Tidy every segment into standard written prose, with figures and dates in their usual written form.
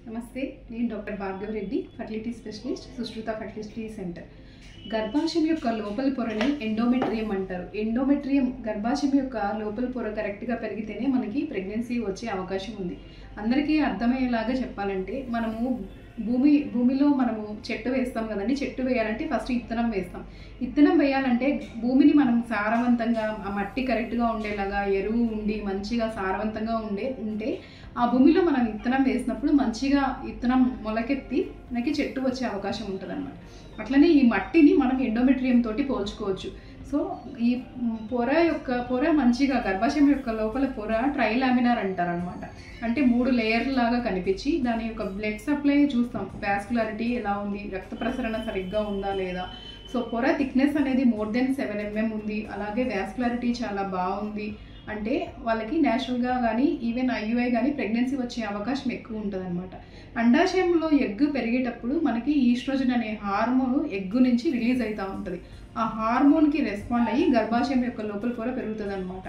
నమస్తే, నేను doctor Bhargav Reddy, fertility specialist, Sushruta fertility centre. గర్భాశయం యొక్క లోపలి పొరని ఎండోమెట్రియం అంటారు. ఎండోమెట్రియం గర్భాశయం యొక్క లోపలి పొర కరెక్ట్గా పెరిగితేనే మనకి ప్రెగ్నెన్సీ వచ్చే అవకాశం ఉంది. అందరికీ అర్థమయ్యేలాగా చెప్పాలంటే భూమిలో మనము చెట్టు వేస్తాం కదండి. చెట్టు వేయాలంటే ఫస్ట్ ఇత్తనం వేస్తాం. ఇత్తనం వేయాలంటే భూమిని మనం సారవంతంగా, ఆ మట్టి కరెక్ట్గా ఉండేలాగా, ఎరువు ఉండి మంచిగా సారవంతంగా ఉంటే ఆ భూమిలో మనం ఇత్తనం వేసినప్పుడు మంచిగా ఇత్తనం మొలకెత్తి మనకి చెట్టు వచ్చే అవకాశం ఉంటుంది అన్నమాట. అట్లనే ఈ మట్టిని మనం ఎండోమెట్రియం తోటి పోల్చుకోవచ్చు. సో ఈ పొర మంచిగా గర్భాశయం యొక్క లోపల పొర ట్రైలామినార్ అంటారు అనమాట. అంటే 3 లేయర్ లాగా కనిపించి దాని యొక్క బ్లడ్ సప్లై చూస్తాం, వాస్కులారిటీ ఎలా ఉంది, రక్త ప్రసరణ సరిగ్గా ఉందా లేదా. సో పొర థిక్నెస్ అనేది మోర్ దెన్ 7 mm ఉంది. అలాగే వాస్కులారిటీ చాలా బాగుంది అంటే వాళ్ళకి న్యాచురల్గా కానీ ఈవెన్ ఐయుఐ కానీ ప్రెగ్నెన్సీ వచ్చే అవకాశం ఎక్కువ ఉంటుంది అనమాట. అండాశయంలో ఎగ్ పెరిగేటప్పుడు మనకి ఈస్ట్రోజన్ అనే హార్మోన్ ఎగ్గు నుంచి రిలీజ్ అవుతూ ఉంటుంది. ఆ హార్మోన్కి రెస్పాండ్ అయ్యి గర్భాశయం యొక్క లోపల పొర పెరుగుతుంది అనమాట.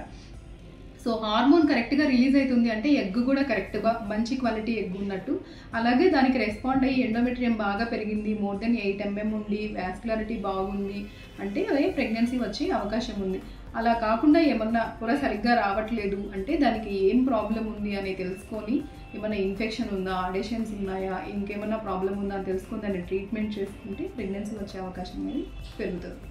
సో హార్మోన్ కరెక్ట్గా రిలీజ్ అవుతుంది అంటే ఎగ్ కూడా కరెక్ట్గా మంచి క్వాలిటీ ఎగ్ ఉన్నట్టు. అలాగే దానికి రెస్పాండ్ అయ్యి ఎండోమెట్రియం బాగా పెరిగింది, మోర్ దెన్ 8 mm ఉండి, వాస్కులారిటీ బాగుంది అంటే అదే ప్రెగ్నెన్సీ వచ్చే అవకాశం ఉంది. అలా కాకుండా ఏమన్నా పొర సరిగ్గా రావట్లేదు అంటే దానికి ఏం ప్రాబ్లం ఉంది అని తెలుసుకొని, ఏమైనా ఇన్ఫెక్షన్ ఉందా, అడేషన్స్ ఉన్నాయా, ఇంకేమైనా ప్రాబ్లం ఉందా అని తెలుసుకొని దాన్ని ట్రీట్మెంట్ చేసుకుంటే ప్రెగ్నెన్సీ వచ్చే అవకాశం అనేది పెరుగుతుంది.